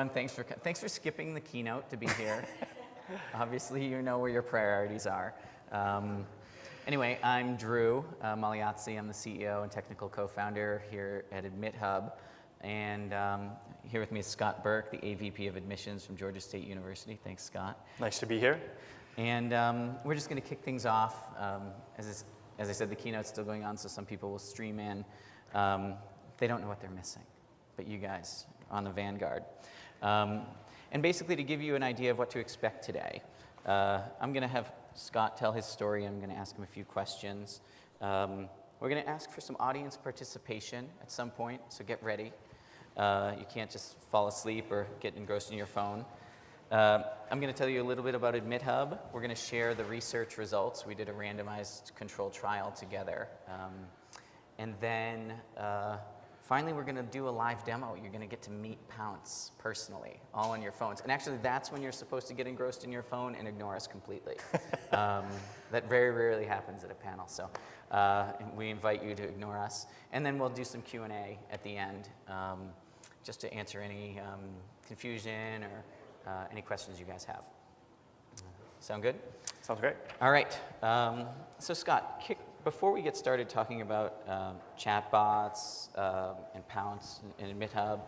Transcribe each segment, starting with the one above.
everyone. Thanks for skipping the keynote to be here. Obviously, you know where your priorities are. Anyway, I'm Drew Magliozzi. I'm the CEO and technical co-founder here at AdmitHub. And here with me is Scott Burke, the AVP of Admissions from Georgia State University. Thanks, Scott. Nice to be here. And we're just going to kick things off. As I said, the keynote's still going on, so some people will stream in. They don't know what they're missing, but you guys on the vanguard. And basically, to give you an idea of what to expect today, I'm going to have Scott tell his story. I'm going to ask him a few questions. We're going to ask for some audience participation at some point, so get ready. You can't just fall asleep or get engrossed in your phone. I'm going to tell you a little bit about AdmitHub. We're going to share the research results. We did a randomized controlled trial together. And then finally, we're going to do a live demo. You're going to get to meet Pounce personally, all on your phones. And actually, that's when you're supposed to get engrossed in your phone and ignore us completely. That very rarely happens at a panel. So we invite you to ignore us. And then we'll do some Q&A at the end, just to answer any confusion or any questions you guys have. Sound good? Sounds great. All right. So Scott, before we get started talking about chatbots and Pounce and AdmitHub,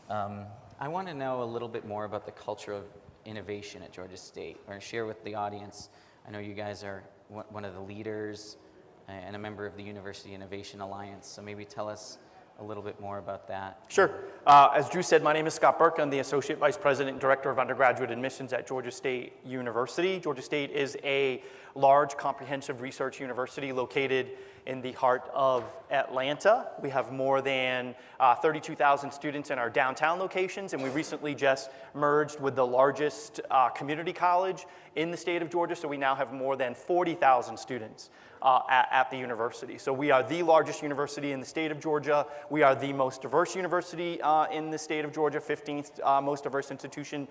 I want to know a little bit more about the culture of innovation at Georgia State. Or share with the audience. I know you guys are one of the leaders and a member of the University Innovation Alliance. So maybe tell us a little bit more about that. Sure. As Drew said, my name is Scott Burke. I'm the Associate Vice President and Director of Undergraduate Admissions at Georgia State University. Georgia State is a large, comprehensive research university located in the heart of Atlanta. We have more than 32,000 students in our downtown locations, and we recently just merged with the largest community college in the state of Georgia, so we now have more than 40,000 students at the university. So we are the largest university in the state of Georgia. We are the most diverse university in the state of Georgia, 15th most diverse institution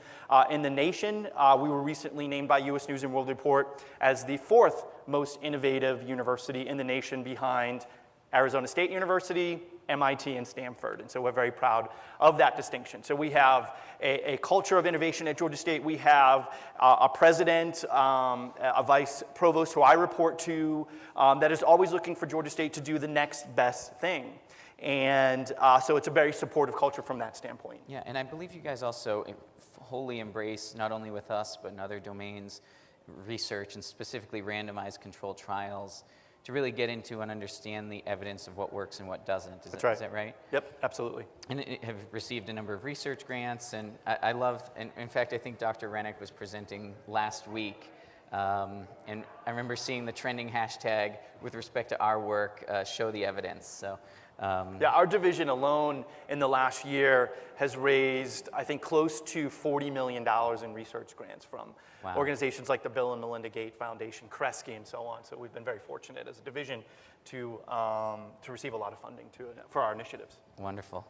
in the nation. We were recently named by U.S. News & World Report as the 4th most innovative university in the nation, behind Arizona State University, MIT, and Stanford. And so we're very proud of that distinction. So we have a culture of innovation at Georgia State. We have a president, a vice provost who I report to, that is always looking for Georgia State to do the next best thing. And so it's a very supportive culture from that standpoint. Yeah, and I believe you guys also wholly embrace, not only with us, but in other domains, research and specifically randomized controlled trials to really get into and understand the evidence of what works and what doesn't. Is that right? Yep, absolutely. And have received a number of research grants, and I love, and in fact, I think Dr. Rennick was presenting last week, and I remember seeing the trending hashtag with respect to our work, show the evidence. So. Yeah, our division alone in the last year has raised, I think, close to $40 million in research grants from organizations like the Bill and Melinda Gates Foundation, Kresge, and so on. So we've been very fortunate as a division to receive a lot of funding for our initiatives. Wonderful.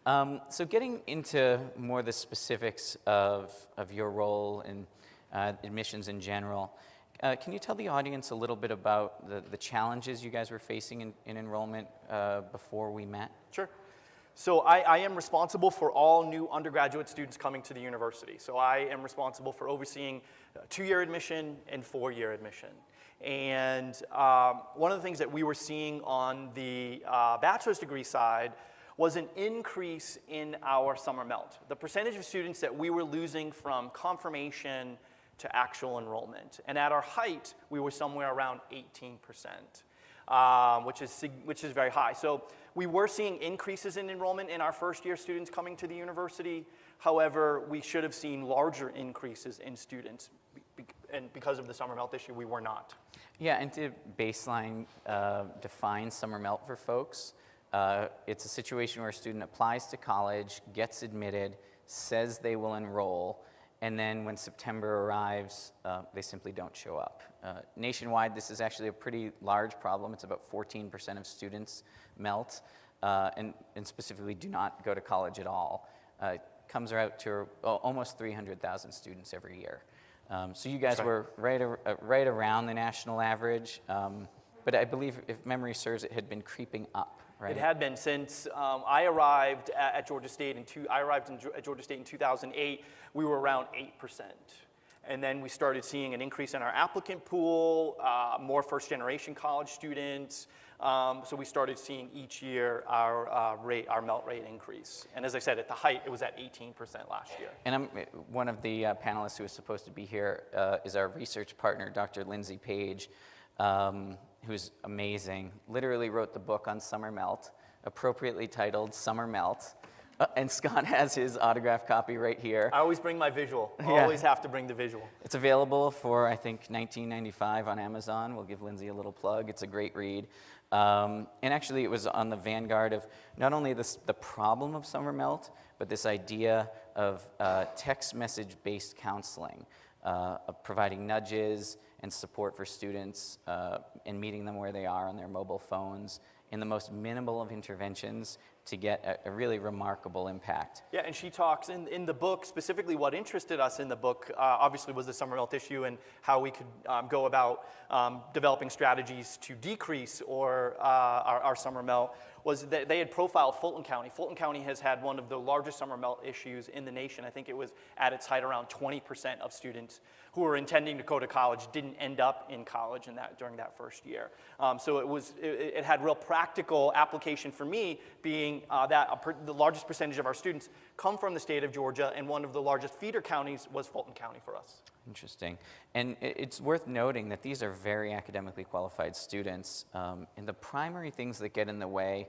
So getting into more the specifics of your role in admissions in general, can you tell the audience a little bit about the challenges you guys were facing in enrollment before we met? Sure. So I am responsible for all new undergraduate students coming to the university. So I am responsible for overseeing 2-year admission and 4-year admission. And one of the things that we were seeing on the bachelor's degree side was an increase in our summer melt. The percentage of students that we were losing from confirmation to actual enrollment. And at our height, we were somewhere around 18%, which is very high. So we were seeing increases in enrollment in our first-year students coming to the university. However, we should have seen larger increases in students. And because of the summer melt issue, we were not. Yeah, and to baseline define summer melt for folks, it's a situation where a student applies to college, gets admitted, says they will enroll, and then when September arrives, they simply don't show up. Nationwide, this is actually a pretty large problem. It's about 14% of students melt and specifically do not go to college at all. It comes out to almost 300,000 students every year. So you guys were right around the national average. But I believe, if memory serves, it had been creeping up, right? It had been since I arrived at Georgia State at Georgia State in 2008. We were around 8%. And then we started seeing an increase in our applicant pool, more first-generation college students. So we started seeing each year our melt rate increase. And as I said, at the height, it was at 18% last year. And one of the panelists who is supposed to be here is our research partner, Dr. Lindsay Page, who's amazing. Literally wrote the book on summer melt, appropriately titled Summer Melt. And Scott has his autographed copy right here. I always bring my visual. I Yeah. always have to bring the visual. It's available for, I think, $19.95 on Amazon. We'll give Lindsay a little plug. It's a great read. And actually, it was on the vanguard of not only the problem of summer melt, but this idea of text message-based counseling, of providing nudges and support for students and meeting them where they are on their mobile phones in the most minimal of interventions to get a really remarkable impact. Yeah, and she talks in the book, specifically what interested us in the book, obviously was the summer melt issue and how we could go about developing strategies to decrease our summer melt, was that they had profiled Fulton County. Fulton County has had one of the largest summer melt issues in the nation. I think it was at its height around 20% of students who were intending to go to college didn't end up in college during that first year. So it had real practical application for me, being the largest percentage of our students come from the state of Georgia, and one of the largest feeder counties was Fulton County for us. Interesting. And it's worth noting that these are very academically qualified students, and the primary things that get in the way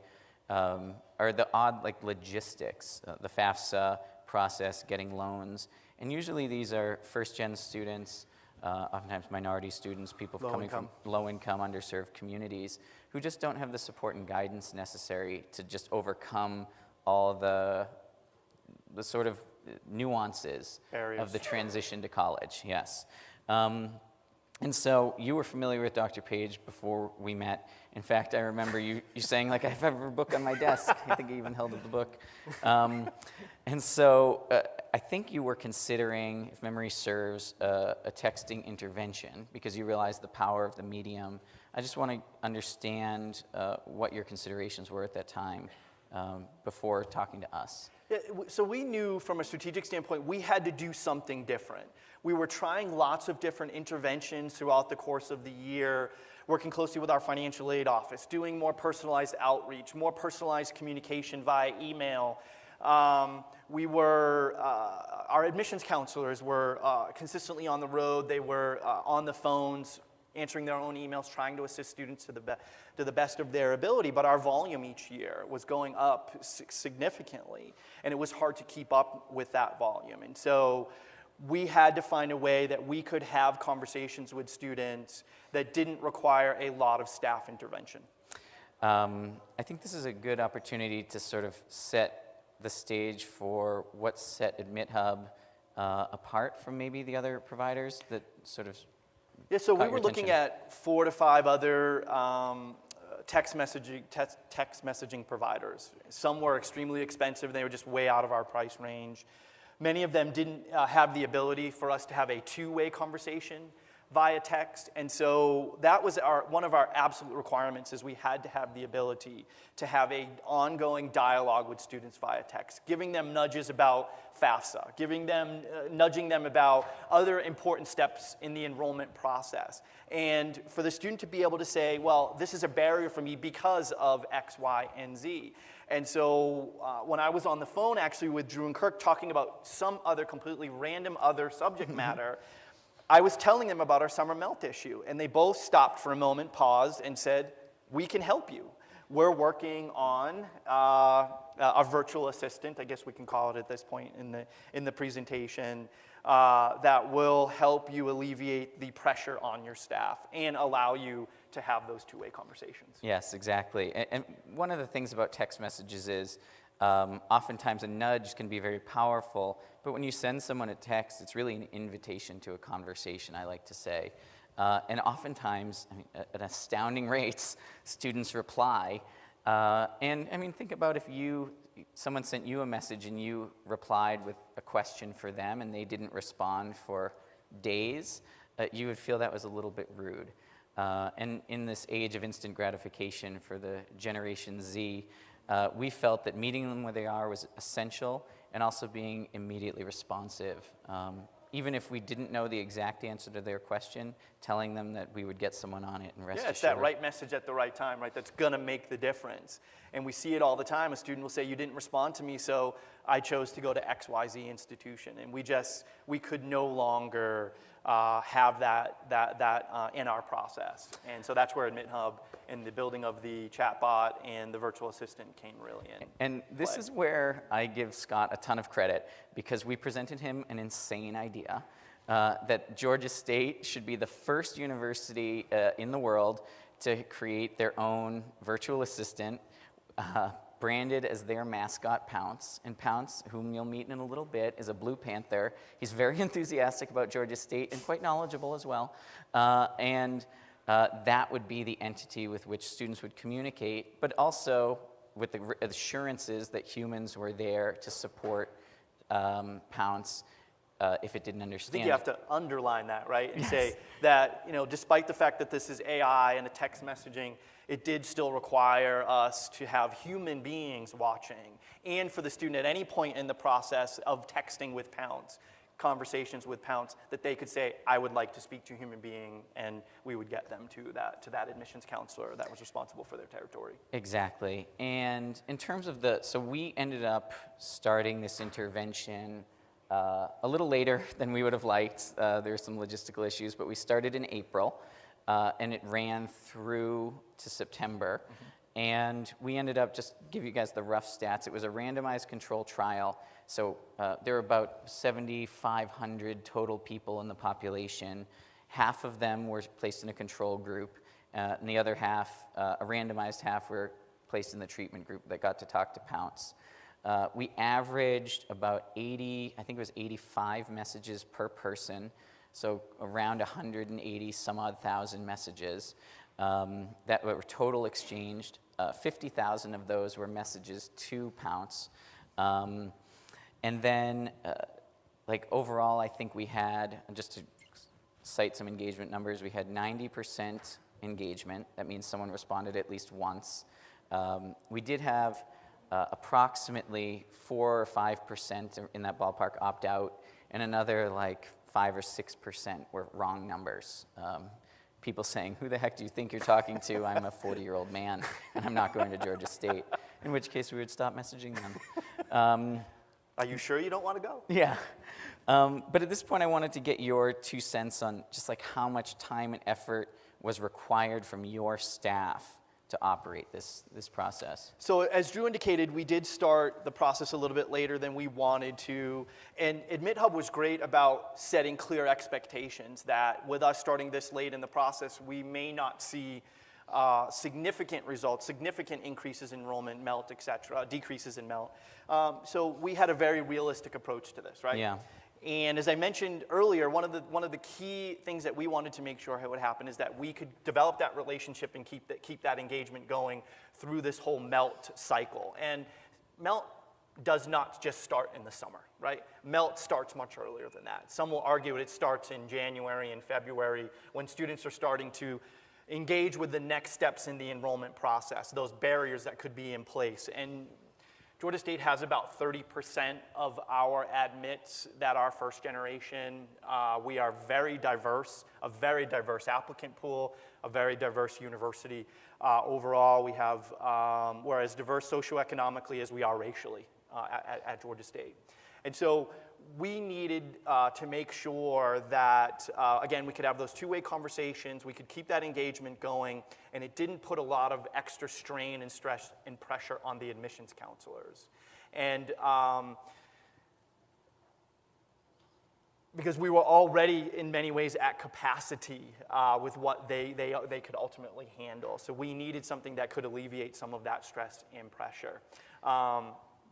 are the odd, like, logistics, the FAFSA process, getting loans. And usually these are first-gen students, oftentimes minority students, people coming from low-income, underserved communities, who just don't have the support and guidance necessary to just overcome all the sort of nuances of the transition to college. Yes. And so you were familiar with Dr. Page before we met. In fact, I remember you saying, like, I have a book on my desk. I think I even held up the book. And so I think you were considering, if memory serves, a texting intervention because you realized the power of the medium. I just want to understand what your considerations were at that time before talking to us. Yeah, so we knew from a strategic standpoint we had to do something different. We were trying lots of different interventions throughout the course of the year, working closely with our financial aid office, doing more personalized outreach, more personalized communication via email. Our admissions counselors were consistently on the road. They were on the phones, answering their own emails, trying to assist students to the best of their ability. But our volume each year was going up significantly, and it was hard to keep up with that volume. And so we had to find a way that we could have conversations with students that didn't require a lot of staff intervention. I think this is a good opportunity to sort of set the stage for what set AdmitHub apart from maybe the other providers that sort of so we were looking at 4 to 5 other text messaging providers. Some were extremely expensive. They were just way out of our price range. Many of them didn't have the ability for us to have a two-way conversation via text. And so that was one of our absolute requirements, is we had to have the ability to have an ongoing dialogue with students via text, giving them nudges about FAFSA, nudging them about other important steps in the enrollment process. And for the student to be able to say, well, this is a barrier for me because of X, Y, and Z. And so when I was on the phone actually with Drew and Kirk talking about some other completely random other subject matter, I was telling them about our summer melt issue, and they both stopped for a moment, paused, and said, we can help you. We're working on a virtual assistant, I guess we can call it at this point in the presentation, that will help you alleviate the pressure on your staff and allow you to have those two-way conversations. Yes, exactly. And one of the things about text messages is oftentimes a nudge can be very powerful, but when you send someone a text, it's really an invitation to a conversation, I like to say. And oftentimes, I mean, at astounding rates, students reply. And I mean, think about if someone sent you a message and you replied with a question for them and they didn't respond for days, you would feel that was a little bit rude. And in this age of instant gratification for the Generation Z, we felt that meeting them where they are was essential, and also being immediately responsive. Even if we didn't know the exact answer to their question, telling them that we would get someone on it and rest Yeah, it's assured. that right message at the right time, right? That's going to make the difference. And we see it all the time. A student will say, you didn't respond to me, so I chose to go to XYZ institution. And we could no longer have that in our process. And so that's where AdmitHub and the building of the chatbot and the virtual assistant came really in. And this is where I give Scott a ton of credit, because we presented him an insane idea that Georgia State should be the first university in the world to create their own virtual assistant, branded as their mascot, Pounce. And Pounce, whom you'll meet in a little bit, is a Blue Panther. He's very enthusiastic about Georgia State and quite knowledgeable as well. That would be the entity with which students would communicate, but also with the assurances that humans were there to support Pounce if it didn't I understand. think you have to underline that, right? And Yes. say that, despite the fact that this is AI and a text messaging, it did still require us to have human beings watching, and for the student at any point in the process of texting with Pounce, conversations with Pounce, that they could say, I would like to speak to a human being, and we would get them to that admissions counselor that was responsible for their territory. Exactly. And in terms of so we ended up starting this intervention a little later than we would have liked. There were some logistical issues, but we started in April, and it ran through to September. Mm-hmm. And we ended up, just to give you guys the rough stats, it was a randomized control trial. So there were about 7,500 total people in the population. Half of them were placed in a control group, and the other half, a randomized half, were placed in the treatment group that got to talk to Pounce. We averaged about 85 messages per person, so around 180 some odd thousand messages that were total exchanged. 50,000 of those were messages to Pounce. And then, overall, I think we had, just to cite some engagement numbers, we had 90% engagement. That means someone responded at least once. We did have approximately 4 or 5% in that ballpark opt out, and another 5 or 6% were wrong numbers. People saying, who the heck do you think you're talking to? I'm a 40-year-old man, and I'm not going to Georgia State, in which case we would stop messaging them. Are you sure you don't want to go? Yeah. But at this point, I wanted to get your 2 cents on just how much time and effort was required from your staff to operate this process. So as Drew indicated, we did start the process a little bit later than we wanted to. And AdmitHub was great about setting clear expectations that with us starting this late in the process, we may not see significant results, significant increases in enrollment, MELT, et cetera, decreases in MELT. So we had a very realistic approach to this, right? Yeah. And as I mentioned earlier, one of the key things that we wanted to make sure would happen is that we could develop that relationship and keep that engagement going through this whole MELT cycle. And MELT does not just start in the summer, right? MELT starts much earlier than that. Some will argue it starts in January and February when students are starting to engage with the next steps in the enrollment process, those barriers that could be in place. And Georgia State has about 30% of our admits that are first generation. We are very diverse, a very diverse applicant pool, a very diverse university. Overall, we have, we're as diverse socioeconomically as we are racially at Georgia State. And so we needed to make sure that, again, we could have those two-way conversations, we could keep that engagement going, and it didn't put a lot of extra strain and stress and pressure on the admissions counselors. And because we were already, in many ways, at capacity with what they could ultimately handle. So we needed something that could alleviate some of that stress and pressure.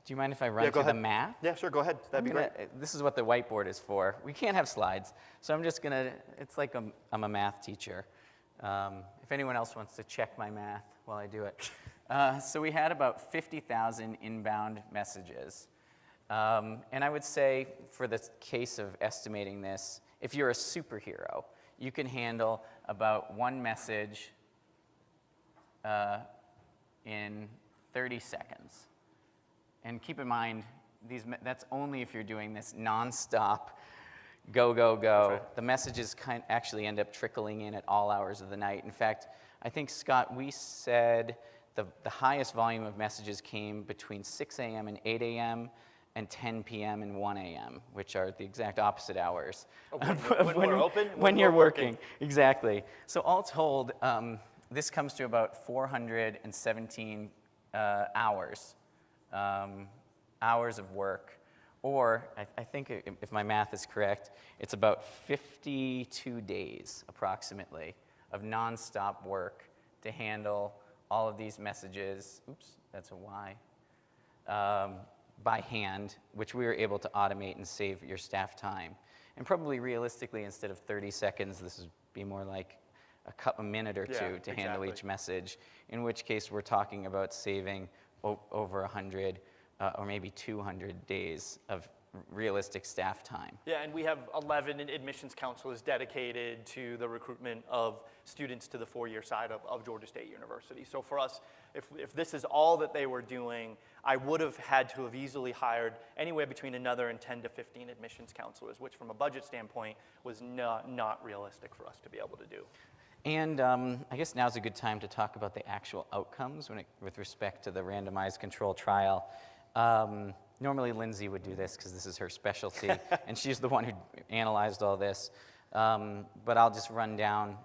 Do you mind if I run through the math? Yeah, sure, go ahead. That'd be great. This is what the whiteboard is for. We can't have slides, so I'm just gonna, it's like I'm a math teacher. If anyone else wants to check my math while I do it. So we had about 50,000 inbound messages. And I would say, for the case of estimating this, if you're a superhero, you can handle about one message in 30 seconds. And keep in mind, that's only if you're doing this nonstop, go, go, go. Right. The messages actually end up trickling in at all hours of the night. In fact, I think, Scott, we said the highest volume of messages came between 6 a.m. and 8 a.m. and 10 p.m. and 1 a.m., which are the exact opposite hours. When we're open? When you're working, exactly. So all told, this comes to about 417 hours of work. Or, I think if my math is correct, it's about 52 days, approximately, of nonstop work to handle all of these messages, oops, that's a Y, by hand, which we were able to automate and save your staff time. And probably realistically, instead of 30 seconds, this would be more like a minute or two to handle each message, in which case we're talking about saving over 100 or maybe 200 days of realistic staff time. Yeah, and we have 11 admissions counselors dedicated to the recruitment of students to the four-year side of Georgia State University. So for us, if this is all that they were doing, I would have had to have easily hired anywhere between another 10 to 15 admissions counselors, which from a budget standpoint was not realistic for us to be able to do. And I guess now's a good time to talk about the actual outcomes with respect to the randomized control trial. Normally Lindsay would do this because this is her specialty, and she's the one who analyzed all this. But I'll just run down.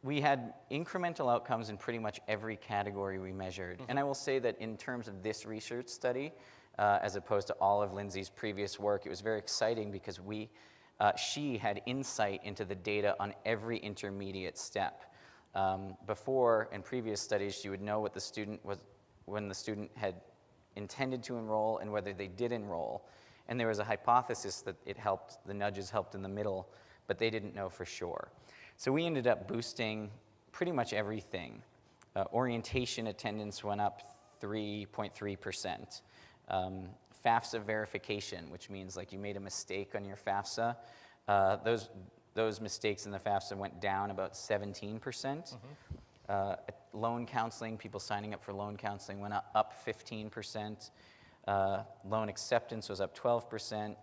We had incremental outcomes in pretty much every category we measured. Mm-hmm. And I will say that in terms of this research study, as opposed to all of Lindsay's previous work, it was very exciting because she had insight into the data on every intermediate step. Before, in previous studies, she would know what the student was, when the student had intended to enroll and whether they did enroll. And there was a hypothesis that the nudges helped in the middle, but they didn't know for sure. So we ended up boosting pretty much everything. Orientation attendance went up 3.3%. FAFSA verification, which means like you made a mistake on your FAFSA, those mistakes in the FAFSA went down about 17%. Mm-hmm. Loan counseling, people signing up for loan counseling went up 15%. Loan acceptance was up 12%.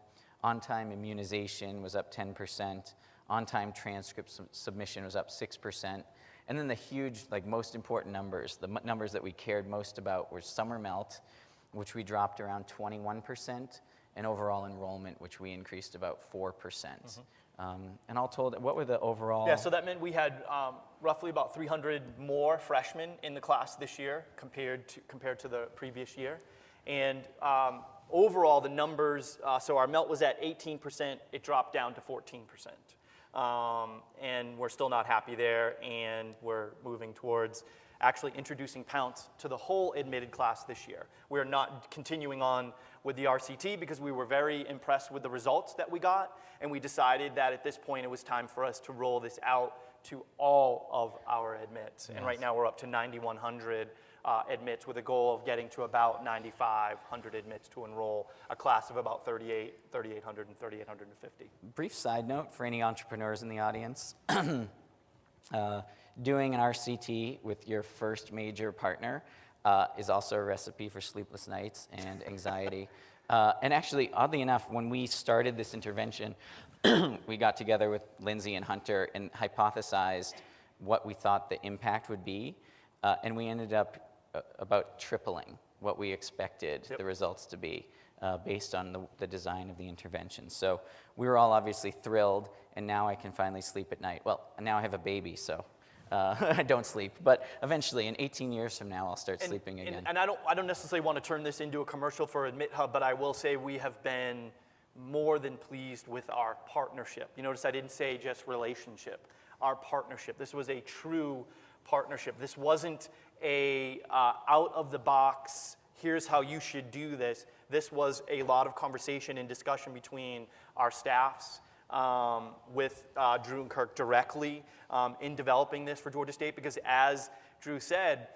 On-time immunization was up 10%. On-time transcript submission was up 6%. And then the huge, most important numbers, the numbers that we cared most about were summer melt, which we dropped around 21%, and overall enrollment, which we increased about 4%. Mm-hmm. And all told, what were the overall? Yeah, so that meant we had roughly about 300 more freshmen in the class this year compared to the previous year. And overall, the numbers, so our melt was at 18%, it dropped down to 14%. And we're still not happy there, and we're moving towards actually introducing Pounce to the whole admitted class this year. We're not continuing on with the RCT because we were very impressed with the results that we got, and we decided that at this point it was time for us to roll this out to all of our admits. Yes. And right now we're up to 9,100 admits with a goal of getting to about 9,500 admits to enroll a class of about 3,800 and 3,850. Brief side note for any entrepreneurs in the audience. Doing an RCT with your first major partner is also a recipe for sleepless nights and anxiety. And actually, oddly enough, when we started this intervention, we got together with Lindsay and Hunter and hypothesized what we thought the impact would be. And we ended up about tripling what we expected the results to be based on the design of the intervention. So we were all obviously thrilled, and now I can finally sleep at night. Well, now I have a baby, so I don't sleep, but eventually, in 18 years from now, I'll start sleeping again. And I don't necessarily want to turn this into a commercial for AdmitHub, but I will say we have been more than pleased with our partnership. You notice I didn't say just relationship. Our partnership. This was a true partnership. This wasn't a out-of-the-box, here's how you should do this. This was a lot of conversation and discussion between our staffs, with Drew and Kirk directly in developing this for Georgia State, because as Drew said,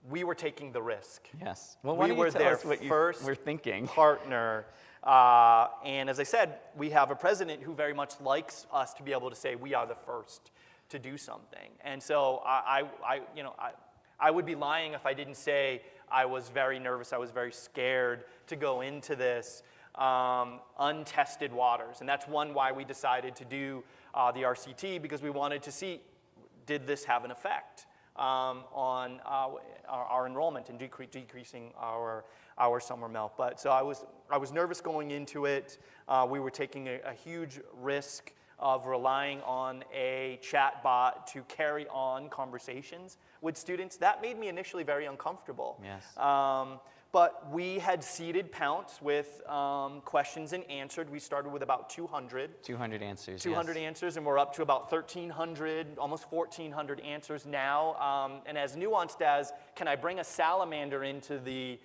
we were taking the risk. Yes. Well, we were their first we're thinking. partner And as I said, we have a president who very much likes us to be able to say we are the first to do something. And so I would be lying if I didn't say I was very nervous, I was very scared to go into this untested waters. And that's why we decided to do the RCT, because we wanted to see, did this have an effect on our enrollment and decreasing our summer melt. But so I was nervous going into it. We were taking a huge risk of relying on a chat bot to carry on conversations with students. That made me initially very uncomfortable. Yes. But we had seeded Pounce with questions and answered. We started with about 200. 200 answers, 200 yes. answers, and we're up to about 1,300, almost 1,400 answers now. And as nuanced as, can I bring a salamander into the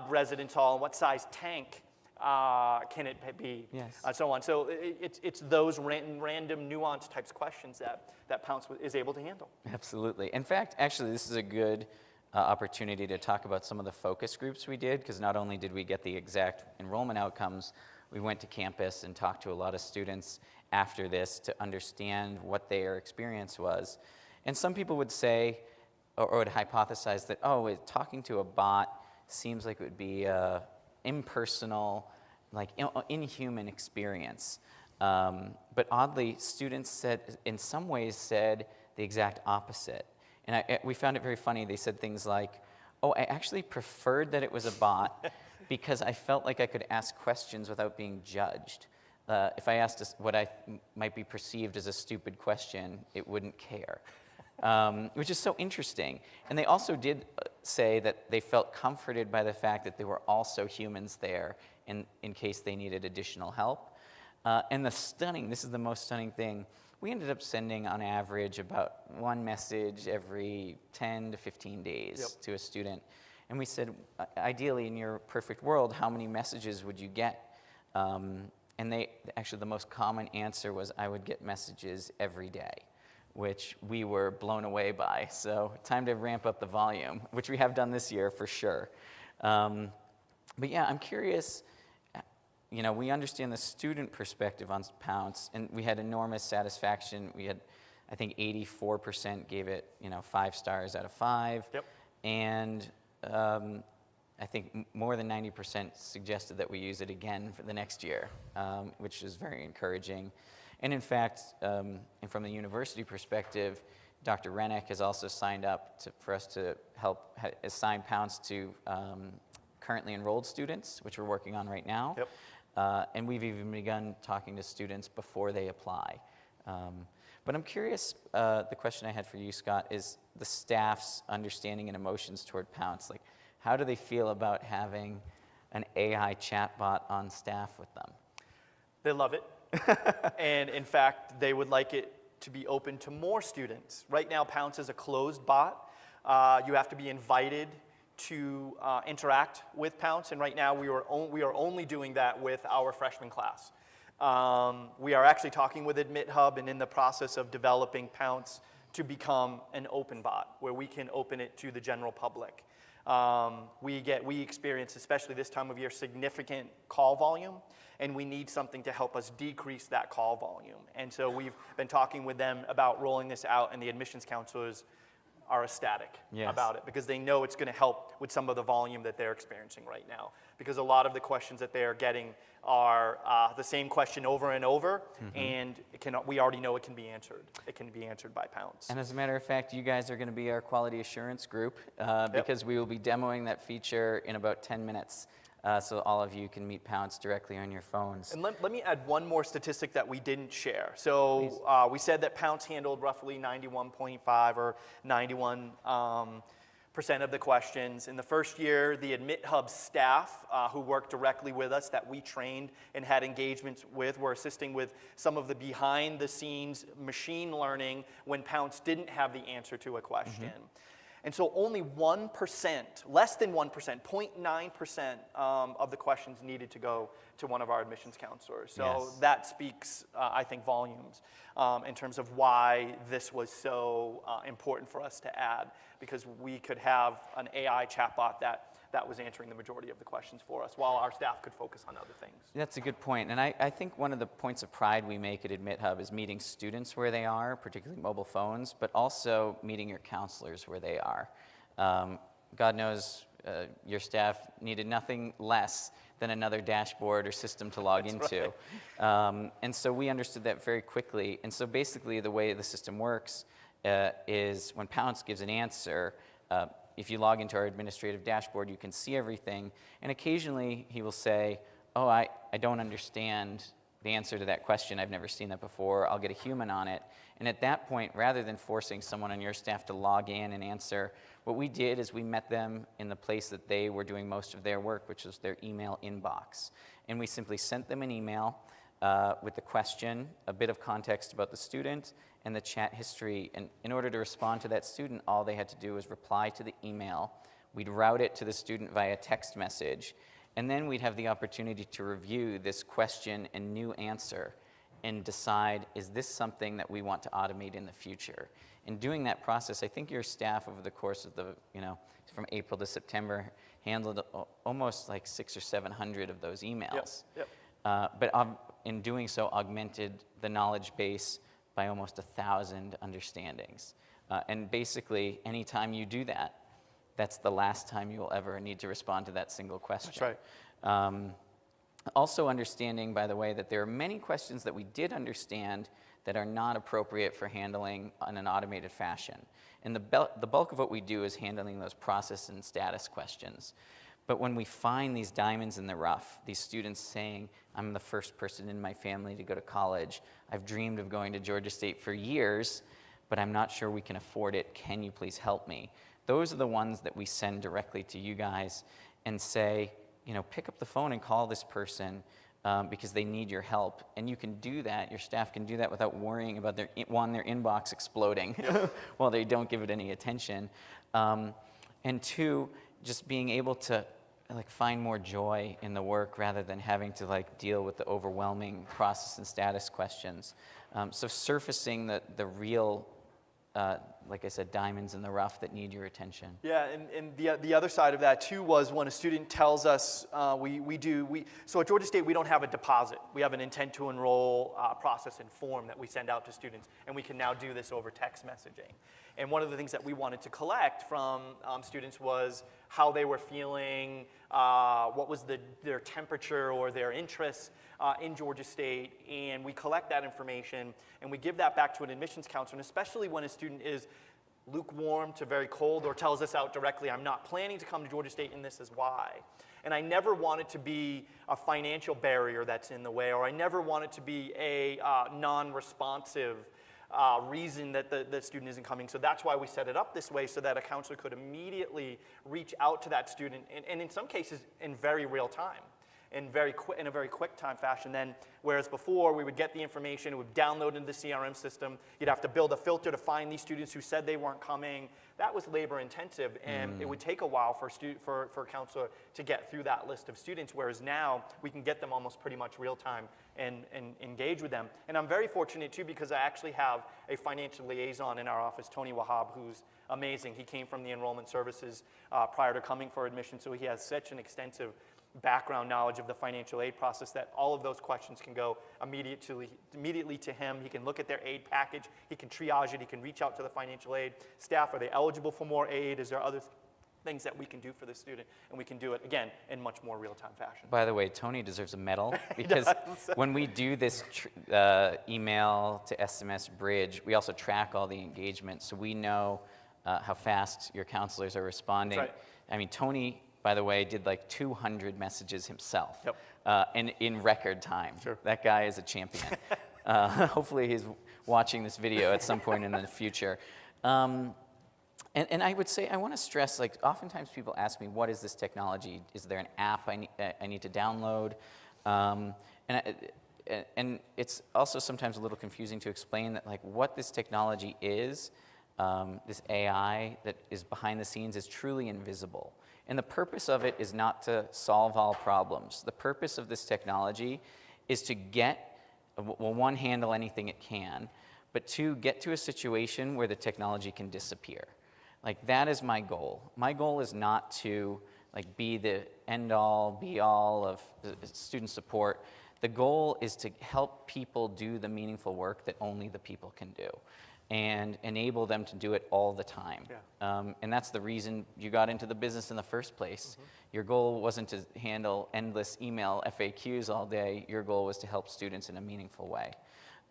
residence hall, and what size tank can it be? Yes. So on. So it's those random nuanced types of questions that Pounce is able to handle. Absolutely. In fact, actually, this is a good opportunity to talk about some of the focus groups we did, because not only did we get the exact enrollment outcomes, we went to campus and talked to a lot of students after this to understand what their experience was. And some people would say, or would hypothesize that, talking to a bot seems like it would be an impersonal, like inhuman experience. But oddly, students said, in some ways, said the exact opposite. And we found it very funny. They said things like, I actually preferred that it was a bot because I felt like I could ask questions without being judged. If I asked what I might be perceived as a stupid question, it wouldn't care, which is so interesting. And they also did say that they felt comforted by the fact that there were also humans there in case they needed additional help. And this is the most stunning thing, we ended up sending on average about one message every 10 to 15 days to a student. And we said, ideally in your perfect world, how many messages would you get? And actually the most common answer was, I would get messages every day, which we were blown away by. So time to ramp up the volume, which we have done this year for sure. But yeah, I'm curious, we understand the student perspective on Pounce, and we had enormous satisfaction. We had, I think, 84% gave it, 5 stars out of 5. Yep. And I think more than 90% suggested that we use it again for the next year, which is very encouraging. And in fact, and from the university perspective, Dr. Rennick has also signed up for us to help assign Pounce to currently enrolled students, which we're working on right now. Yep. And we've even begun talking to students before they apply. But I'm curious, the question I had for you, Scott, is the staff's understanding and emotions toward Pounce. Like, how do they feel about having an AI chatbot on staff with them? They love it. And in fact, they would like it to be open to more students. Right now, Pounce is a closed bot. You have to be invited to interact with Pounce, and right now we are only doing that with our freshman class. We are actually talking with AdmitHub and in the process of developing Pounce to become an open bot, where we can open it to the general public. We experience, especially this time of year, significant call volume, and we need something to help us decrease that call volume. And so we've been talking with them about rolling this out, and the admissions counselors are ecstatic about it, because they know it's going to help with some of the volume that they're experiencing right now. Because a lot of the questions that they are getting are the same question over and over, and we already know it can be answered. It can be answered by Pounce. And as a matter of fact, you guys are going to be our quality assurance group, because we will be demoing that feature in about 10 minutes. So all of you can meet Pounce directly on your phones. And let me add one more statistic that we didn't share. So we said that Pounce handled roughly 91.5 or 91% of the questions. In the first year, the AdmitHub staff who worked directly with us, that we trained and had engagements with, were assisting with some of the behind-the-scenes machine learning when Pounce didn't have the answer to a question. And so only 1%, less than 1%, 0.9% of the questions needed to go to one of our admissions counselors. So Yes. that speaks, I think, volumes in terms of why this was so important for us to add, because we could have an AI chatbot that was answering the majority of the questions for us while our staff could focus on other things. That's a good point. And I think one of the points of pride we make at AdmitHub is meeting students where they are, particularly mobile phones, but also meeting your counselors where they are. God knows your staff needed nothing less than another dashboard or system to log into. Right. And so we understood that very quickly. And so basically the way the system works is when Pounce gives an answer, if you log into our administrative dashboard, you can see everything. And occasionally he will say, oh, I don't understand the answer to that question. I've never seen that before. I'll get a human on it. And at that point, rather than forcing someone on your staff to log in and answer, what we did is we met them in the place that they were doing most of their work, which was their email inbox. And we simply sent them an email with the question, a bit of context about the student, and the chat history. And in order to respond to that student, all they had to do was reply to the email. We'd route it to the student via text message, and then we'd have the opportunity to review this question and new answer and decide, is this something that we want to automate in the future? In doing that process, I think your staff over the course of the, from April to September, handled almost like 600 or 700 of those emails. Yep. But in doing so, augmented the knowledge base by almost 1,000 understandings. And basically, anytime you do that, that's the last time you will ever need to respond to that single question. That's right. Also understanding, by the way, that there are many questions that we did understand that are not appropriate for handling in an automated fashion. And the bulk of what we do is handling those process and status questions. But when we find these diamonds in the rough, these students saying, I'm the first person in my family to go to college, I've dreamed of going to Georgia State for years, but I'm not sure we can afford it, can you please help me? Those are the ones that we send directly to you guys and say, pick up the phone and call this person because they need your help. And you can do that, your staff can do that without worrying about their inbox exploding while they don't give it any attention. And two, just being able to find more joy in the work rather than having to deal with the overwhelming process and status questions. So surfacing the real, like I said, diamonds in the rough that need your attention. Yeah, and the other side of that too was when a student tells us, so at Georgia State we don't have a deposit. We have an intent to enroll process and form that we send out to students, and we can now do this over text messaging. And one of the things that we wanted to collect from students was how they were feeling, what was their temperature or their interests in Georgia State, and we collect that information and we give that back to an admissions counselor, and especially when a student is lukewarm to very cold or tells us out directly, I'm not planning to come to Georgia State and this is why. And I never want it to be a financial barrier that's in the way, or I never want it to be a non-responsive reason that the student isn't coming. So that's why we set it up this way, so that a counselor could immediately reach out to that student, and in some cases in very real time, in a very quick time fashion. Then, whereas before we would get the information, it would download into the CRM system, you'd have to build a filter to find these students who said they weren't coming. That was labor intensive, and it would take a while for a counselor to get through that list of students, whereas now we can get them almost pretty much real time and engage with them. And I'm very fortunate too, because I actually have a financial liaison in our office, Tony Wahab, who's amazing. He came from the enrollment services prior to coming for admission, so he has such an extensive background knowledge of the financial aid process that all of those questions can go immediately to him. He can look at their aid package, he can triage it, he can reach out to the financial aid staff. Are they eligible for more aid? Is there other things that we can do for the student? And we can do it, again, in much more real-time fashion. By the way, Tony deserves a medal, because when we do this email to SMS bridge, we also track all the engagement, so we know how fast your counselors are responding. That's right. I mean, Tony, by the way, did 200 messages himself, Yep. and in record time. Sure. That guy is a champion. Hopefully he's watching this video at some point in the future. And I would say, I want to stress, oftentimes people ask me, what is this technology? Is there an app I need to download? And it's also sometimes a little confusing to explain that what this technology is, this AI that is behind the scenes, is truly invisible. And the purpose of it is not to solve all problems. The purpose of this technology is to get, well, one, handle anything it can, but two, get to a situation where the technology can disappear. Like, that is my goal. My goal is not to like be the end-all, be-all of student support. The goal is to help people do the meaningful work that only the people can do, and enable them to do it all the time. Yeah. And that's the reason you got into the business in the first place. Your goal wasn't to handle endless email FAQs all day. Your goal was to help students in a meaningful way.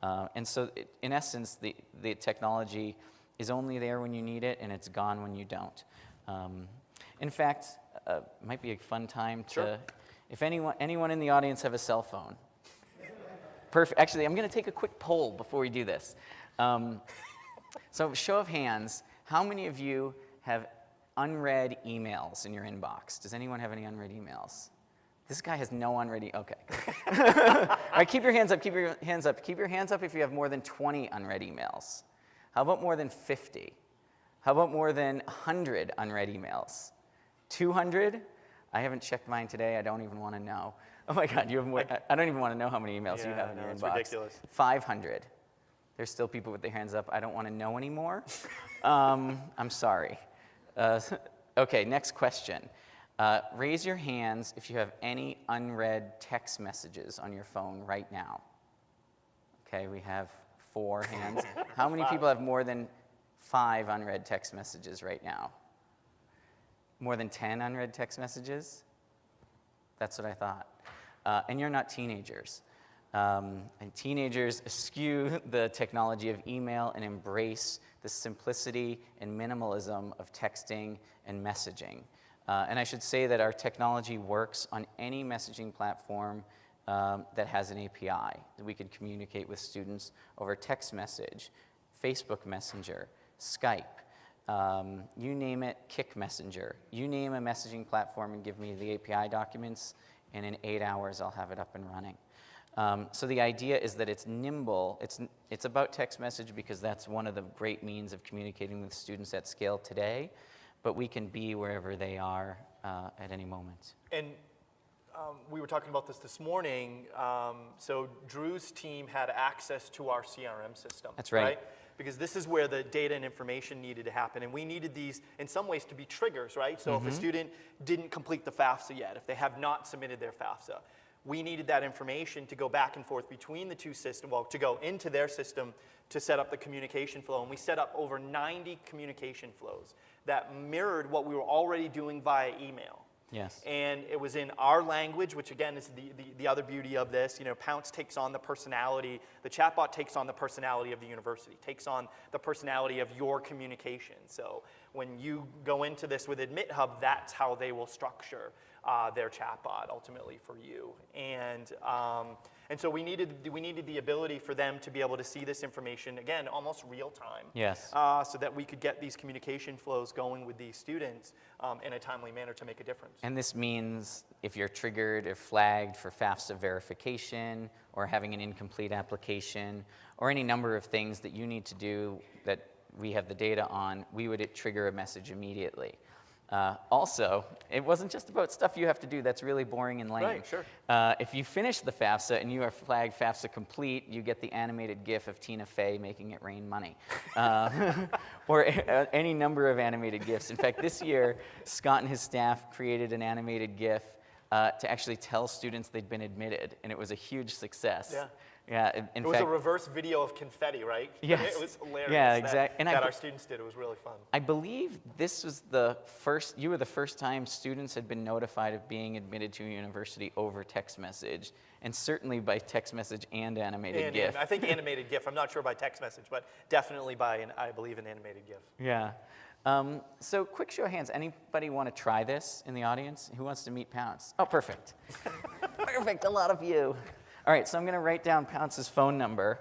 And so, in essence, the technology is only there when you need it, and it's gone when you don't. In fact, might be a fun time to, Sure. if anyone in the audience have a cell phone. Perfect. Actually, I'm going to take a quick poll before we do this. So, show of hands, how many of you have unread emails in your inbox? Does anyone have any unread emails? This guy has no unread. Okay. All right, keep your hands up. Keep your hands up. Keep your hands up if you have more than 20 unread emails. How about more than 50? How about more than 100 unread emails? 200? I haven't checked mine today. I don't even want to know. Oh my God, you have more. I don't even want to know how many emails you have in your it's inbox. ridiculous. 500. There's still people with their hands up. I don't want to know anymore. I'm sorry. Okay, next question. Raise your hands if you have any unread text messages on your phone right now. Okay, we have 4 hands. How many people have more than 5 unread text messages right now? More than 10 unread text messages? That's what I thought. And you're not teenagers. And teenagers eschew the technology of email and embrace the simplicity and minimalism of texting and messaging. And I should say that our technology works on any messaging platform that has an API. That we can communicate with students over text message, Facebook Messenger, Skype, you name it, Kick Messenger. You name a messaging platform and give me the API documents, and in 8 hours I'll have it up and running. So the idea is that it's nimble. It's about text message because that's one of the great means of communicating with students at scale today, but we can be wherever they are at any moment. And we were talking about this morning. So Drew's team had access to our CRM system. That's right. Because this is where the data and information needed to happen. And we needed these, in some ways, to be triggers, right? So if a student didn't complete the FAFSA yet, if they have not submitted their FAFSA, we needed that information to go back and forth between the two systems, well, to go into their system to set up the communication flow. And we set up over 90 communication flows that mirrored what we were already doing via email. Yes. And it was in our language, which again is the other beauty of this. You know, Pounce takes on the personality, the chatbot takes on the personality of the university, takes on the personality of your communication. So when you go into this with AdmitHub, that's how they will structure their chatbot ultimately for you. And so we needed the ability for them to be able to see this information, again, almost real time. Yes. So that we could get these communication flows going with these students in a timely manner to make a difference. And this means if you're triggered or flagged for FAFSA verification or having an incomplete application or any number of things that you need to do that we have the data on, we would trigger a message immediately. Also, it wasn't just about stuff you have to do that's really boring and lame. Right, sure. If you finish the FAFSA and you are flagged FAFSA complete, you get the animated GIF of Tina Fey making it rain money. Or any number of animated GIFs. In fact, this year, Scott and his staff created an animated GIF to actually tell students they'd been admitted, and it was a huge success. Yeah. Yeah, It was a reverse video of confetti, right? Yes. It was hilarious. Yeah, exactly. That our students did. It was really fun. I believe this was you were the first time students had been notified of being admitted to a university over text message, and certainly by text message and animated GIF. I think animated GIF. I'm not sure by text message, but definitely by, I believe, an animated GIF. Yeah. So quick show of hands. Anybody want to try this in the audience? Who wants to meet Pounce? Oh, perfect. Perfect, a lot of you. All right, so I'm going to write down Pounce's phone number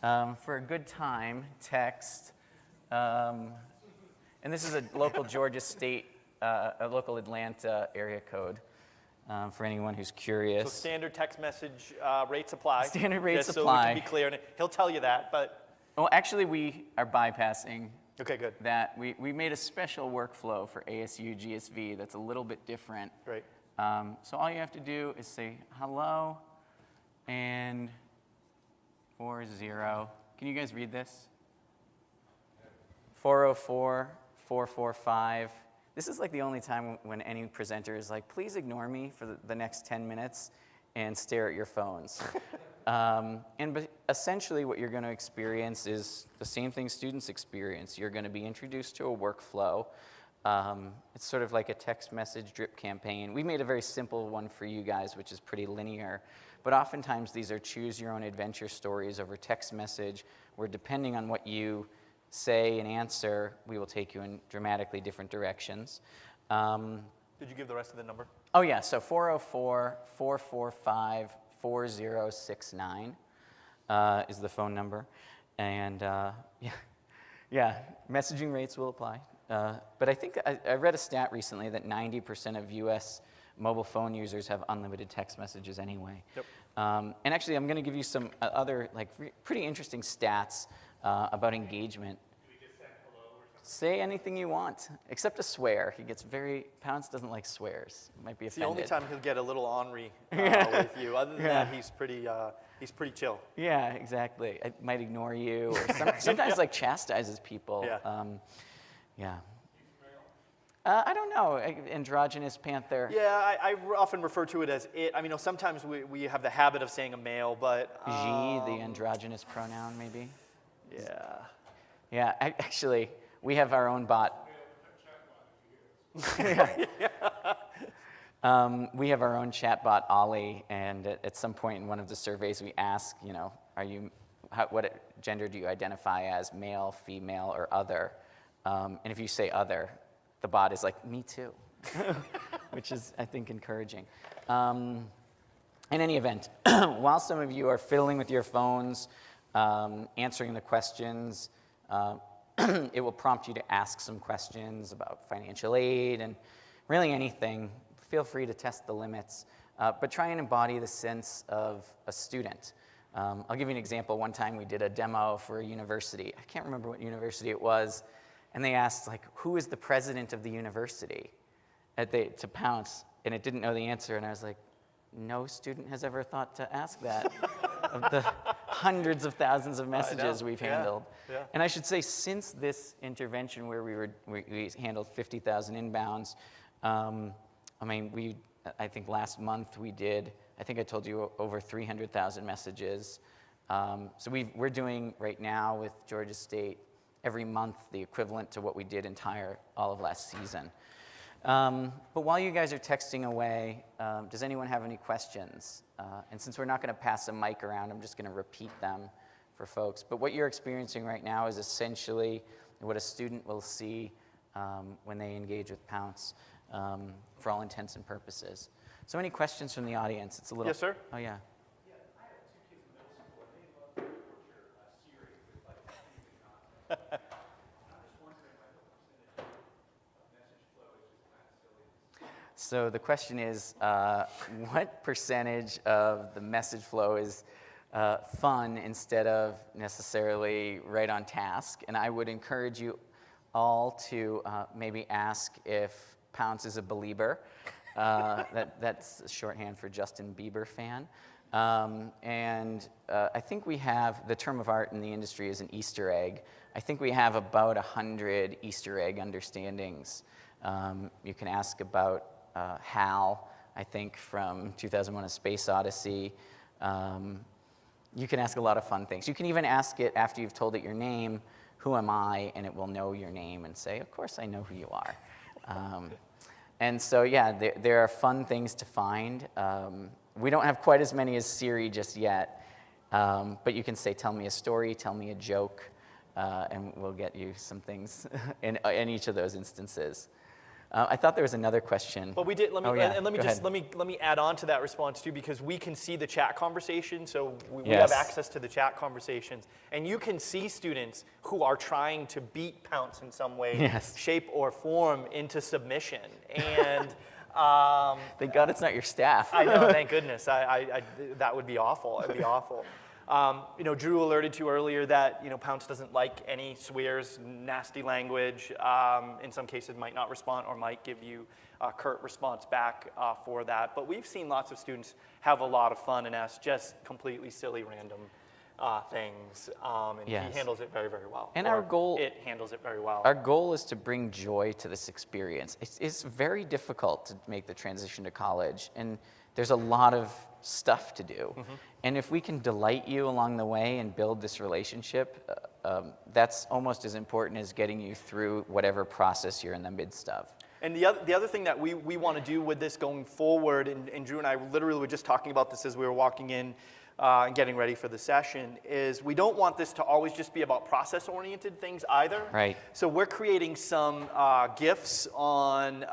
for a good time, text. And this is a local Georgia State, a local Atlanta area code for anyone who's curious. So standard text message rates apply. Standard rates just apply. So we can be clear, and he'll tell you that, but. Well, actually, we are bypassing Okay, good. that we made a special workflow for ASU GSV that's a little bit different. Great. So all you have to do is say hello and 40. Can you guys read this? 404-445. This is like the only time when any presenter is like, please ignore me for the next 10 minutes and stare at your phones. But essentially what you're going to experience is the same thing students experience. You're going to be introduced to a workflow. It's sort of like a text message drip campaign. We made a very simple one for you guys, which is pretty linear. But oftentimes these are choose your own adventure stories over text message, where depending on what you say and answer, we will take you in dramatically different directions. Did you give the rest of the number? Oh yeah, so 404-445-4069 is the phone number. And yeah, messaging rates will apply. But I think I read a stat recently that 90% of US mobile phone users have unlimited text messages anyway. Yep. And actually, I'm going to give you some other pretty interesting stats about engagement. Do we just say hello or something? Say anything you want, except a swear. He gets Pounce doesn't like swears. Might be It's offended. the only time he'll get a little ornery with you. Other than that, he's pretty chill. Yeah, exactly. I might ignore you, or sometimes like chastises people. Yeah. Yeah. I don't know. Androgynous panther. Yeah, I often refer to it as it. I mean, sometimes we have the habit of saying a male, but The androgynous pronoun, maybe. yeah. Yeah. Actually, we have our own bot. We have our own chatbot, Ollie, and at some point in one of the surveys, we ask, what gender do you identify as, male, female, or other? And if you say other, the bot is like, me too, which is, I think, encouraging. In any event, while some of you are fiddling with your phones, answering the questions, it will prompt you to ask some questions about financial aid and really anything. Feel free to test the limits, but try and embody the sense of a student. I'll give you an example. One time we did a demo for a university. I can't remember what university it was. And they asked, who is the president of the university to Pounce? And it didn't know the answer. And I was like, no student has ever thought to ask that of the hundreds of thousands of messages we've handled. Yeah. And I should say, since this intervention where we handled 50,000 inbounds, I think last month we did, I think I told you, over 300,000 messages. So we're doing right now with Georgia State every month the equivalent to what we did all of last season. But while you guys are texting away, does anyone have any questions? And since we're not going to pass a mic around, I'm just going to repeat them for folks. But what you're experiencing right now is essentially what a student will see when they engage with Pounce, for all intents and purposes. So any questions from the audience? It's a little. Yes, sir. Oh, yeah. So the question is, what percentage of the message flow is fun instead of necessarily right on task? And I would encourage you all to maybe ask if Pounce is a belieber. That's shorthand for Justin Bieber fan. I think we have, the term of art in the industry is an Easter egg. I think we have about 100 Easter egg understandings. You can ask about Hal, I think, from 2001: A Space Odyssey. You can ask a lot of fun things. You can even ask it after you've told it your name, who am I? And it will know your name and say, of course I know who you are. And so, yeah, there are fun things to find. We don't have quite as many as Siri just yet, but you can say, tell me a story, tell me a joke, and we'll get you some things in each of those instances. I thought there was another question. Well, we did. Let me add on to that response too, because we can see the chat conversation. So we have access to the chat conversations, and you can see students who are trying to beat Pounce in some way, shape, or form into submission. And thank God it's not your staff. I know. Thank goodness. That would be awful. It'd be awful. Drew alerted to earlier that, Pounce doesn't like any swears, nasty language. In some cases might not respond or might give you a curt response back for that. But we've seen lots of students have a lot of fun and ask just completely silly random things. And Yes. he handles it very, very well. And it handles it very well. Our goal is to bring joy to this experience. It's very difficult to make the transition to college, and there's a lot of stuff to do. And if we can delight you along the way and build this relationship, that's almost as important as getting you through whatever process you're in the midst of. And the other thing that we want to do with this going forward, and Drew and I literally were just talking about this as we were walking in and getting ready for the session, is we don't want this to always just be about process-oriented things either. Right. So we're creating some GIFs on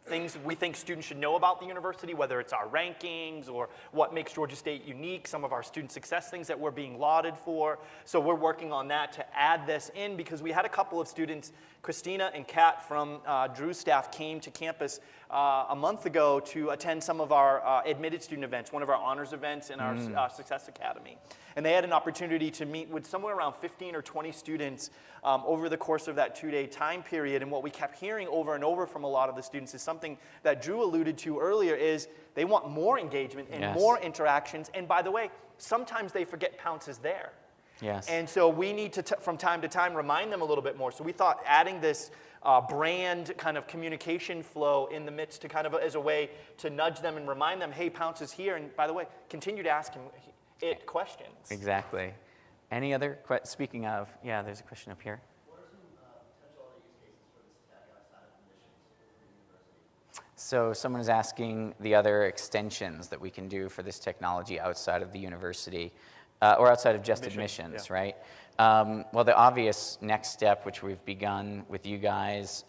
things we think students should know about the university, whether it's our rankings or what makes Georgia State unique, some of our student success things that we're being lauded for. So we're working on that to add this in because we had a couple of students, Christina and Kat from Drew's staff came to campus a month ago to attend some of our admitted student events, one of our honors events in our Success Academy. And they had an opportunity to meet with somewhere around 15 or 20 students over the course of that 2-day time period. And what we kept hearing over and over from a lot of the students is something that Drew alluded to earlier is they want more engagement and Yes. more interactions. And by the way, sometimes they forget Pounce is there. Yes. And so we need to, from time to time, remind them a little bit more. So we thought adding this brand kind of communication flow in the midst to kind of as a way to nudge them and remind them, hey, Pounce is here. And by the way, continue to ask him questions. Exactly. Any other, speaking of, yeah, there's a question up here. What are some potential other use cases for this tech outside of admissions for the university? So someone is asking the other extensions that we can do for this technology outside of the university, or outside of just admissions, yeah. right? Well, the obvious next step, which we've begun with you guys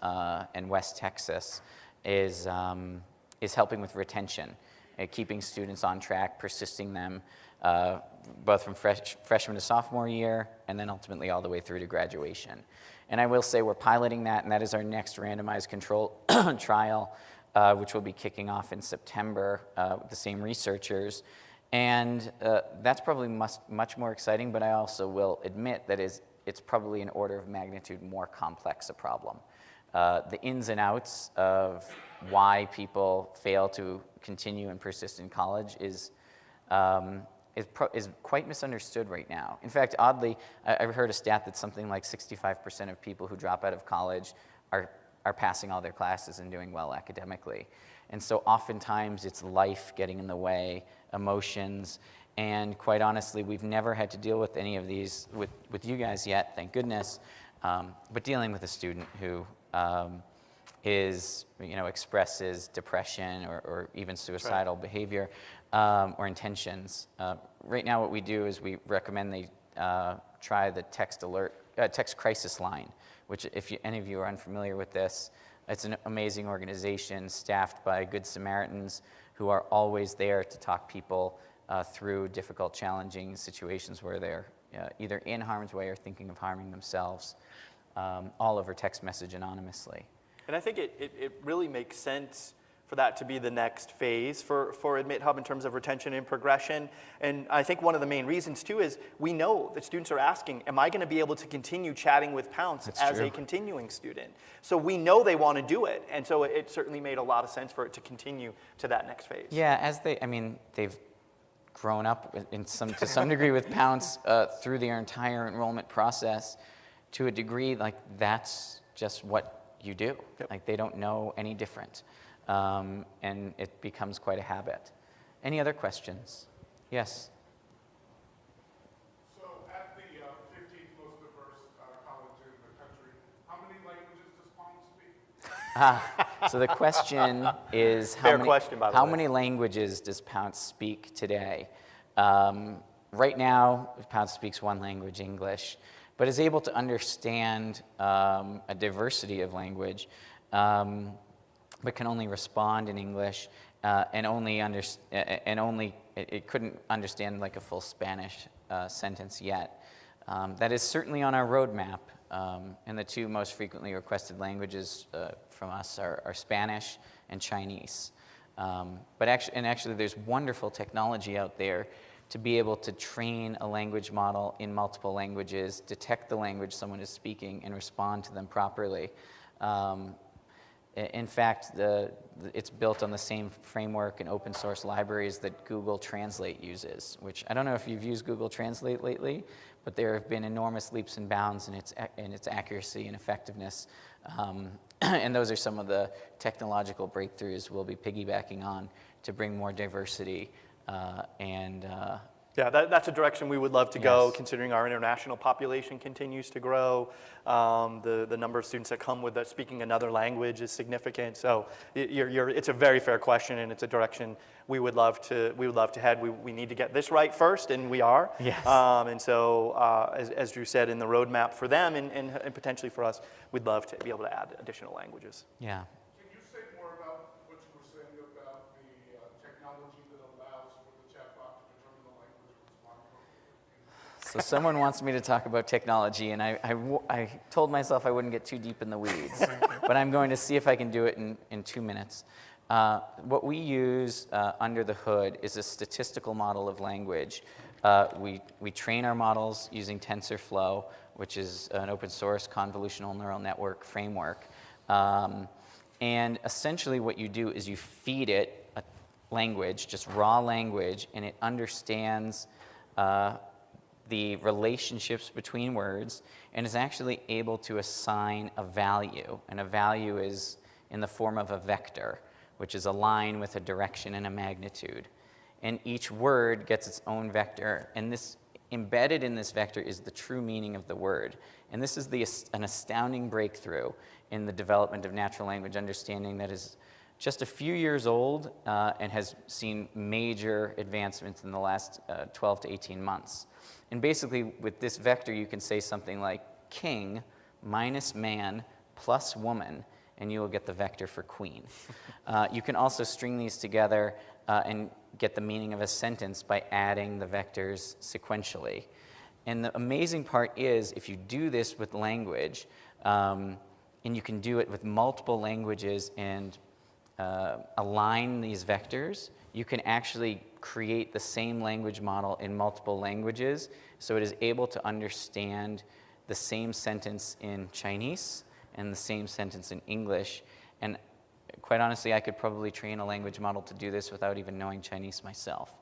in West Texas, is helping with retention, keeping students on track, persisting them, both from freshman to sophomore year, and then ultimately all the way through to graduation. And I will say we're piloting that, and that is our next randomized control trial, which will be kicking off in September with the same researchers. And that's probably much more exciting, but I also will admit that it's probably an order of magnitude more complex a problem. The ins and outs of why people fail to continue and persist in college is quite misunderstood right now. In fact, oddly, I've heard a stat that something like 65% of people who drop out of college are passing all their classes and doing well academically. And so oftentimes it's life getting in the way, emotions, and quite honestly, we've never had to deal with any of these with you guys yet, thank goodness, but dealing with a student who expresses depression or even suicidal behavior or intentions. Right now what we do is we recommend they try the text crisis line, which if any of you are unfamiliar with this, it's an amazing organization staffed by Good Samaritans who are always there to talk people through difficult, challenging situations where they're either in harm's way or thinking of harming themselves, all over text message anonymously. And I think it really makes sense for that to be the next phase for AdmitHub in terms of retention and progression. And I think one of the main reasons, too, is we know that students are asking, am I going to be able to continue chatting with Pounce as a continuing student? So we know they want to do it. And so it certainly made a lot of sense for it to continue to that next phase. Yeah, they've grown up to some degree with Pounce through their entire enrollment process. To a degree, like that's just what you do. Yep. Like they don't know any different. And it becomes quite a habit. Any other questions? Yes? So at the 15th most diverse college in the country, how many languages does Pounce speak? So the question is, Fair question, by the how way. many languages does Pounce speak today? Right now, Pounce speaks one language, English, but is able to understand a diversity of language, but can only respond in English, and it couldn't understand like a full Spanish sentence yet. That is certainly on our roadmap, and the two most frequently requested languages from us are Spanish and Chinese. But actually, there's wonderful technology out there to be able to train a language model in multiple languages, detect the language someone is speaking, and respond to them properly. In fact, it's built on the same framework and open source libraries that Google Translate uses, which I don't know if you've used Google Translate lately, but there have been enormous leaps and bounds in its accuracy and effectiveness. And those are some of the technological breakthroughs we'll be piggybacking on to bring more diversity Yeah, that's a direction we would love to go, Yes. considering our international population continues to grow. The number of students that come with speaking another language is significant. So it's a very fair question, and it's a direction we would love to head. We need to get this right first, and we are. Yes. And so, as Drew said, in the roadmap for them and potentially for us, we'd love to be able to add additional languages. Yeah. Can you say more about what you were saying about the technology that allows for the chatbot to determine the language of response? So someone wants me to talk about technology, and I told myself I wouldn't get too deep in the weeds, but I'm going to see if I can do it in 2 minutes. What we use under the hood is a statistical model of language. We train our models using TensorFlow, which is an open source convolutional neural network framework. And essentially what you do is you feed it a language, just raw language, and it understands the relationships between words and is actually able to assign a value. And a value is in the form of a vector, which is a line with a direction and a magnitude. And each word gets its own vector, and embedded in this vector is the true meaning of the word. And this is an astounding breakthrough in the development of natural language understanding that is just a few years old and has seen major advancements in the last 12 to 18 months. And basically, with this vector, you can say something like king minus man plus woman, and you will get the vector for queen. You can also string these together and get the meaning of a sentence by adding the vectors sequentially. And the amazing part is, if you do this with language, and you can do it with multiple languages and align these vectors, you can actually create the same language model in multiple languages, so it is able to understand the same sentence in Chinese and the same sentence in English. And quite honestly, I could probably train a language model to do this without even knowing Chinese myself,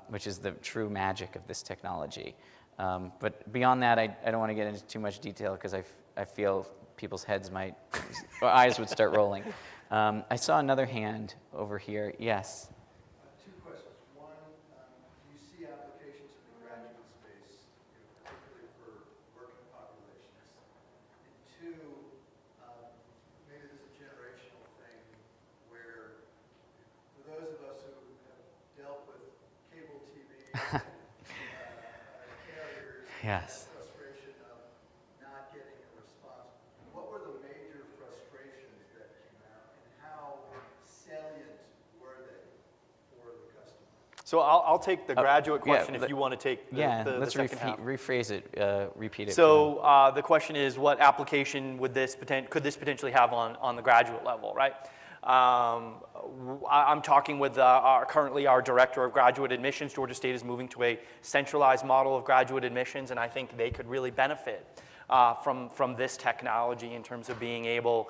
which is the true magic of this technology. But beyond that, I don't want to get into too much detail because I feel people's heads or eyes would start rolling. I saw another hand over here. Yes? Two questions. One, do you see applications in the graduate space, particularly for working populations? And two, maybe this is a generational thing where for those of us who have dealt with cable TV carriers, Yes. that frustration of not getting a response, what were the major frustrations that came out, and how salient were they for the customer? So I'll take the graduate question if let- you want to take the Let's second half. rephrase it, repeat it. So the question is, what application could this potentially have on the graduate level, right? I'm talking with currently our director of graduate admissions. Georgia State is moving to a centralized model of graduate admissions, and I think they could really benefit from this technology in terms of being able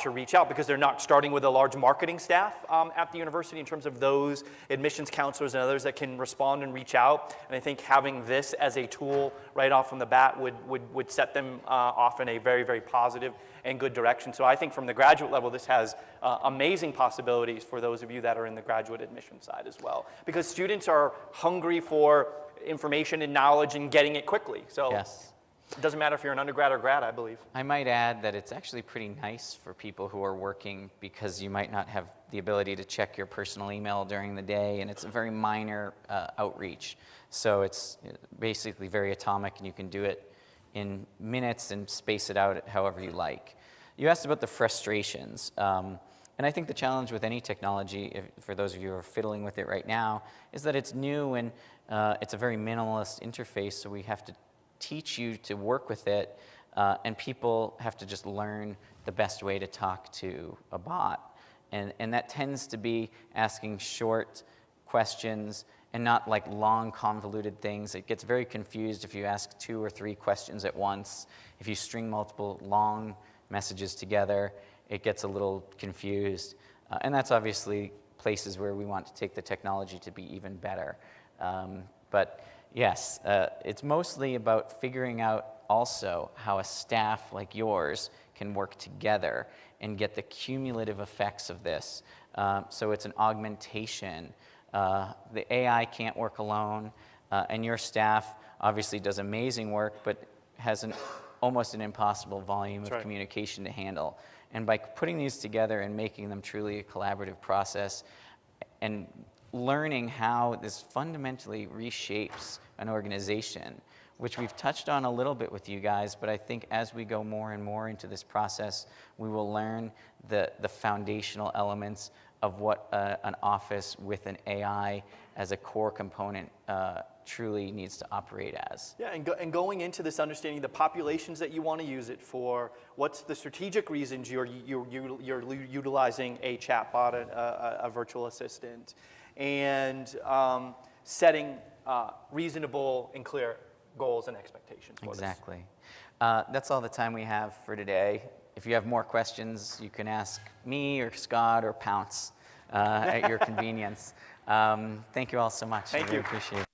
to reach out, because they're not starting with a large marketing staff at the university in terms of those admissions counselors and others that can respond and reach out. And I think having this as a tool right off from the bat would set them off in a very, very positive and good direction. So I think from the graduate level, this has amazing possibilities for those of you that are in the graduate admission side as well, because students are hungry for information and knowledge and getting it quickly. So. Yes. It doesn't matter if you're an undergrad or grad, I believe. I might add that it's actually pretty nice for people who are working, because you might not have the ability to check your personal email during the day, and it's a very minor outreach. So it's basically very atomic, and you can do it in minutes and space it out however you like. You asked about the frustrations. And I think the challenge with any technology, for those of you who are fiddling with it right now, is that it's new and it's a very minimalist interface, so we have to teach you to work with it, and people have to just learn the best way to talk to a bot. And that tends to be asking short questions and not like long convoluted things. It gets very confused if you ask 2 or 3 questions at once. If you string multiple long messages together, it gets a little confused. And that's obviously places where we want to take the technology to be even better. But yes, it's mostly about figuring out also how a staff like yours can work together and get the cumulative effects of this. So it's an augmentation. The AI can't work alone, and your staff obviously does amazing work, but has almost an impossible volume of communication to handle. And by putting these together and making them truly a collaborative process and learning how this fundamentally reshapes an organization, which we've touched on a little bit with you guys, but I think as we go more and more into this process, we will learn the foundational elements of what an office with an AI as a core component truly needs to operate as. Yeah, and going into this understanding the populations that you want to use it for, what's the strategic reasons you're utilizing a chatbot, a virtual assistant, and setting reasonable and clear goals and expectations for Exactly. That's all the time we have for today. If you have more questions, you can ask me or Scott or Pounce at your convenience. Thank you all so much. Thank I really you. appreciate it.